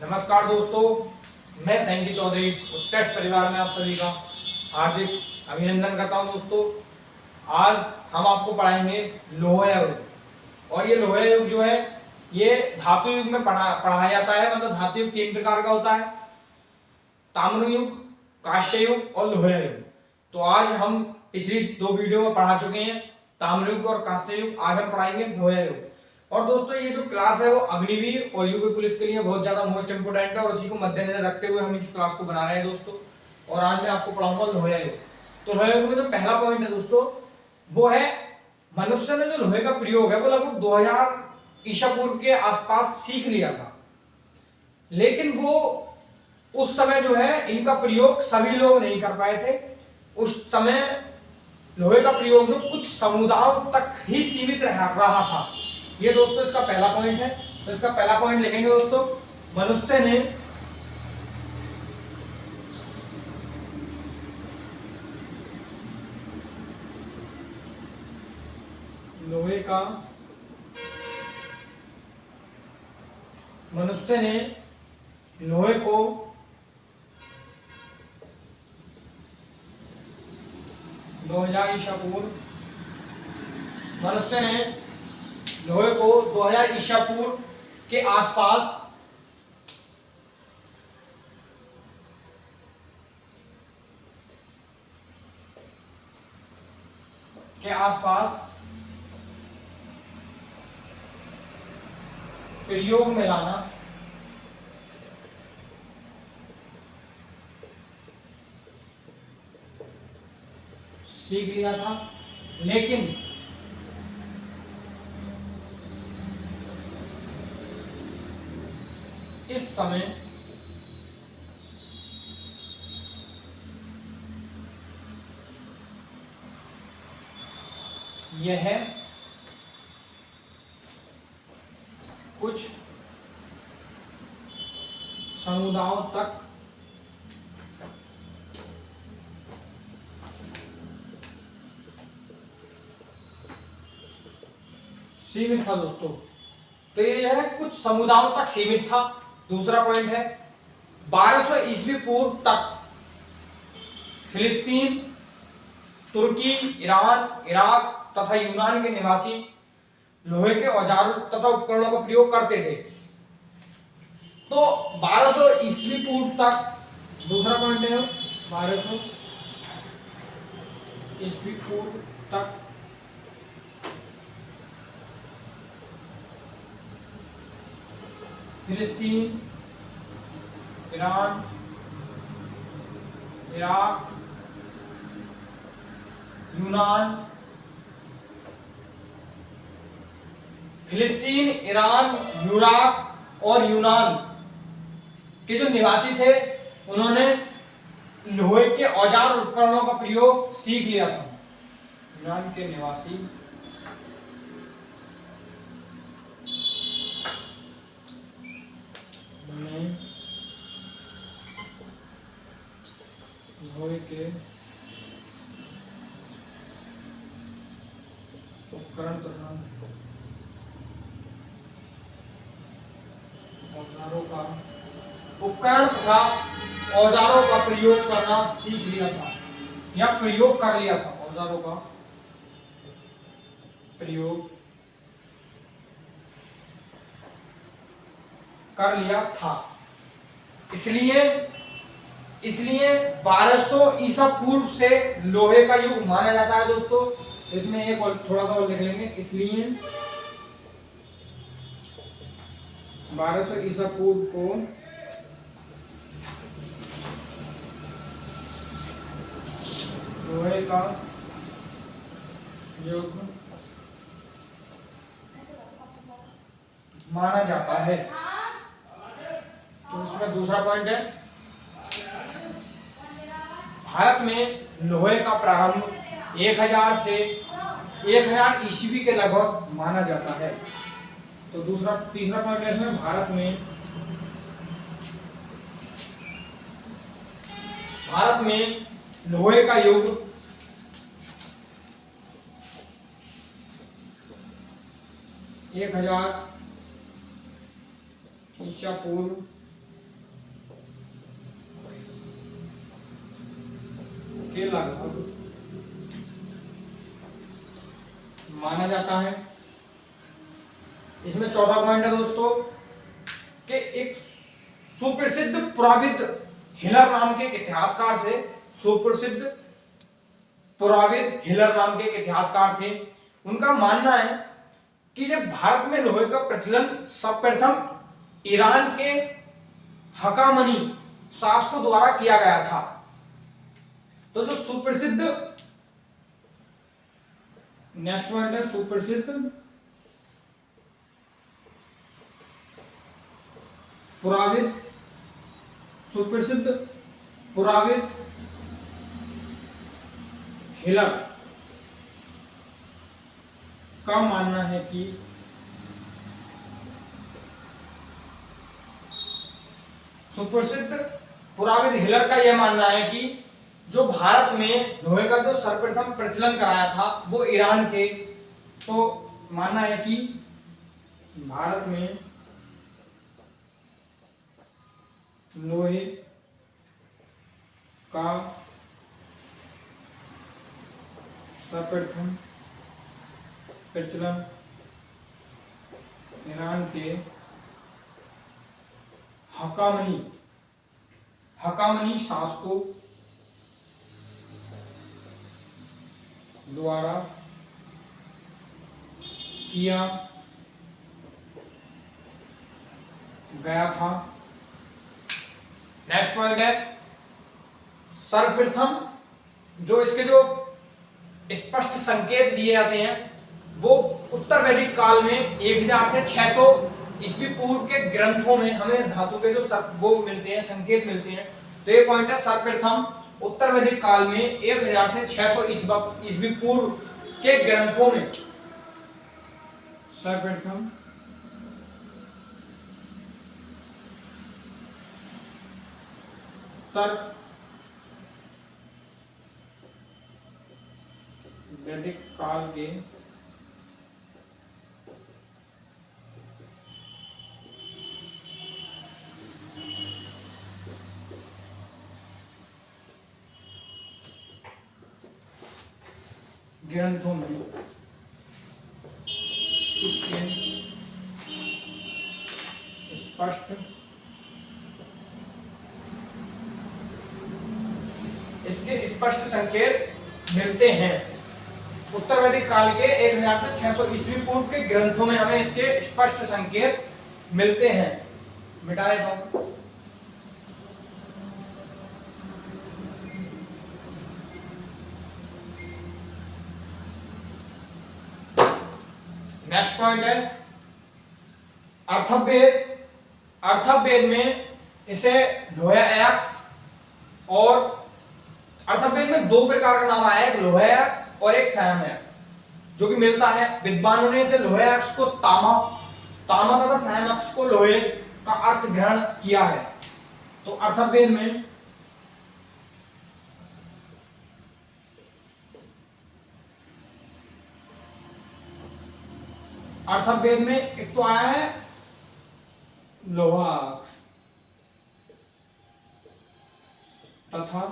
नमस्कार दोस्तों, मैं सैंकी चौधरी उत्कृष्ट परिवार में आप सभी का हार्दिक अभिनंदन करता हूं। दोस्तों, आज हम आपको पढ़ाएंगे लोह युग। और ये लोह युग जो है ये धातु युग में पढ़ाया जाता है। मतलब धातु युग 3 प्रकार का होता है: ताम्र युग, कांस्य युग और लोह युग। तो आज हम पिछली 2 वीडियो में पढ़ा चुके हैं ताम्र युग और कांस्य युग। आज हम पढ़ाएंगे लोह युग। और दोस्तों, ये जो क्लास है वो अग्निवीर और यूपी पुलिस के लिए बहुत ज्यादा मोस्ट इंपोर्टेंट है और उसी को मद्देनजर रखते हुए हम इस क्लास को बना रहे हैं दोस्तों। और आज मैं आपको पढ़ाऊंगा लोह युग। तो लोह युग में जो पहला पॉइंट है दोस्तों, वो है मनुष्य ने जो लोहे का प्रयोग है वो लगभग 2000 ईसा पूर्व के आसपास सीख लिया था। लेकिन वो उस समय जो है इनका प्रयोग सभी लोग नहीं कर पाए थे। उस समय लोहे का प्रयोग जो कुछ समुदायों तक ही सीमित रहा था। ये दोस्तों इसका पहला पॉइंट है। तो इसका पहला पॉइंट लिखेंगे दोस्तों, मनुष्य ने लोहे को मनुष्य ने लोहे को 2000 ईसा पूर्व के आसपास प्रयोग में लाना सीख लिया था। लेकिन इस समय यह कुछ समुदायों तक सीमित था दोस्तों। तो ये है कुछ समुदायों तक सीमित था। दूसरा पॉइंट है 1200 ईस्वी पूर्व तक फिलिस्तीन, तुर्की, ईरान, इराक तथा यूनान के निवासी लोहे के औजारों तथा उपकरणों का प्रयोग करते थे। तो 1200 ईस्वी पूर्व तक, दूसरा पॉइंट है 1200 ईस्वी पूर्व तक फिलिस्तीन, ईरान, इराक, यूनान, फिलिस्तीन, ईरान, इराक और यूनान के जो निवासी थे उन्होंने लोहे के औजार और उपकरणों का प्रयोग सीख लिया था। यूनान के निवासी ने लोहे के उपकरण तथा औजारों का प्रयोग करना सीख लिया था या प्रयोग कर लिया था। औजारों का प्रयोग कर लिया था। इसलिए 1200 ईसा पूर्व से लोहे का युग माना जाता है दोस्तों। इसमें एक और थोड़ा सा और लिख लेंगे। इसलिए 1200 ईसा पूर्व को लोहे का युग माना जाता है। तो इसमें दूसरा पॉइंट है भारत में लोहे का प्रारंभ 1000 से 1000 ईस्वी के लगभग माना जाता है। तो तीसरा पॉइंट है इसमें भारत में लोहे का युग 1000 ईसा पूर्व के लगभग माना जाता है। इसमें चौथा पॉइंट है दोस्तों कि एक सुप्रसिद्ध पुराविद हिलर नाम के एक इतिहासकार से, सुप्रसिद्ध पुराविद हिलर नाम के एक इतिहासकार थे। उनका मानना है कि जब भारत में लोहे का प्रचलन सर्वप्रथम ईरान के हकामनी शासकों द्वारा किया गया था। तो जो सुप्रसिद्ध, नेक्स्ट पॉइंट है सुप्रसिद्ध पुराविद, सुप्रसिद्ध पुराविद हिलर का मानना है कि सुप्रसिद्ध पुराविद हिलर का यह मानना है कि जो भारत में लोहे का जो सर्वप्रथम प्रचलन कराया था वो ईरान के, तो मानना है कि भारत में लोहे का सर्वप्रथम प्रचलन ईरान के हकामनी शासकों द्वारा किया गया था। नेक्स्ट पॉइंट है सर्वप्रथम जो इसके जो स्पष्ट संकेत दिए जाते हैं वो उत्तर वैदिक काल में 1000 से 600 ईस्वी पूर्व के ग्रंथों में हमें इस धातु के जो वो मिलते हैं, संकेत मिलते हैं। तो ये पॉइंट है सर्वप्रथम उत्तर वैदिक काल में 1000 से 600 ईस्वी पूर्व के ग्रंथों में सर्वप्रथम उत्तर वैदिक काल के ग्रंथों में इसके स्पष्ट संकेत मिलते हैं। उत्तर वैदिक काल के 1000 से 600 ईस्वी पूर्व के ग्रंथों में हमें इसके स्पष्ट संकेत मिलते हैं। मिटा देता हूं। नेक्स्ट पॉइंट है अर्थवेद। अर्थवेद में इसे लोहायक्स और अर्थवेद में दो प्रकार का नाम आया है, एक लोहायक्स और एक सायमयक्स, जो कि मिलता है। विद्वानों ने इसे लोहायक्स को तामा तथा सायमयक्स को लोहे का अर्थ ग्रहण किया है। तो अर्थवेद में एक तो आया है लोहायक्स तथा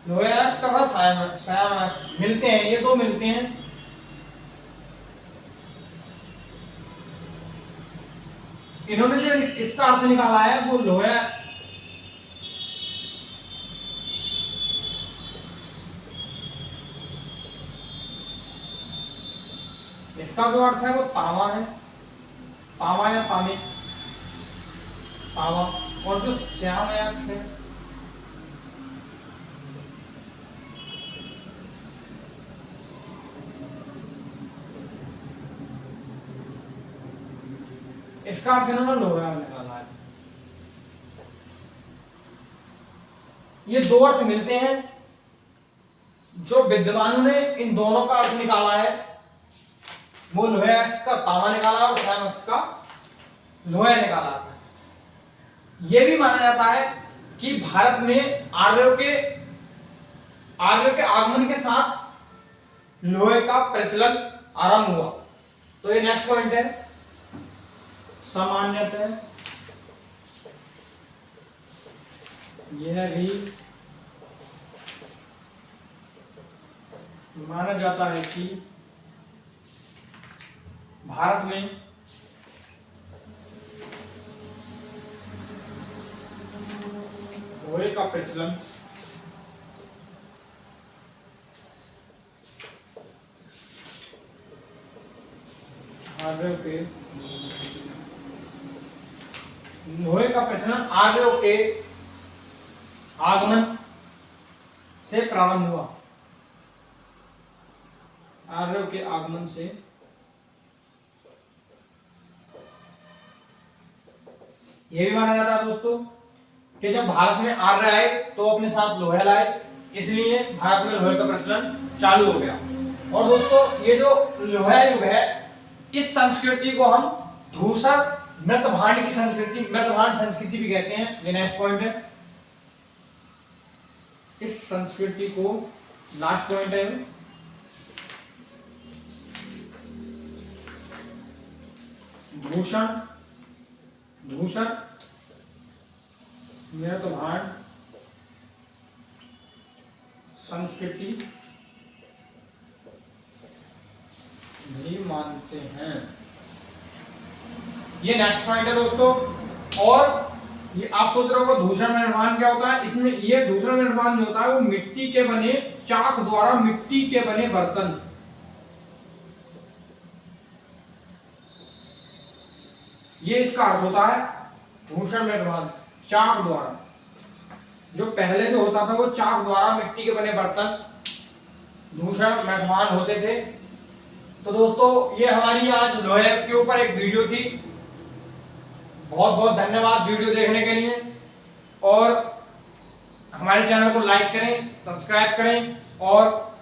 लोहायक्स तथा सायमयक्स मिलते हैं, ये दो मिलते हैं। इन्होंने जो इसका अर्थ निकाला है वो लोहा, इसका जो अर्थ है वो तामा है, तामा या तामे, तामा। और जो सायमयक्स है इसका अर्थ इन्होंने लोहा निकाला है। ये दो अर्थ मिलते हैं। जो विद्वानों ने इन दोनों का अर्थ निकाला है वो लोहायक्स का तामा निकाला और सायमयक्स का लोहा निकाला था। यह भी माना जाता है कि भारत में आर्यों के आगमन के साथ लोहे का प्रचलन आरंभ हुआ। तो ये नेक्स्ट पॉइंट है सामान्यतः यह भी माना जाता है कि भारत में लोहे का प्रचलन आर्यों के आगमन से प्रारंभ हुआ। आर्यों के आगमन से यह भी माना जाता है दोस्तों कि जब भारत में आर्य आए तो अपने साथ लोहा लाए, इसलिए भारत में लोहे का प्रचलन चालू हो गया। और दोस्तों ये जो लोहा युग है, इस संस्कृति को हम धूसर मृतभांड की संस्कृति, मृतभांड संस्कृति भी कहते हैं। ये नेक्स्ट पॉइंट है, इस संस्कृति को लास्ट पॉइंट है दूषण मृतभांड संस्कृति भी मानते हैं। ये नेक्स्ट पॉइंट है दोस्तों। और ये आप सोच रहे हो दूषण निर्माण क्या होता है, इसमें ये दूसरा निर्माण जो होता है वो मिट्टी के बने चाक द्वारा मिट्टी के बने बर्तन, ये इसका अर्थ होता है दूषण निर्माण चाक द्वारा। जो पहले जो होता था वो चाक द्वारा मिट्टी के बने बर्तन दूषण निर्माण होते थे। तो दोस्तों ये हमारी आज लोहे के ऊपर एक वीडियो थी। बहुत बहुत धन्यवाद वीडियो देखने के लिए, और हमारे चैनल को लाइक करें, सब्सक्राइब करें और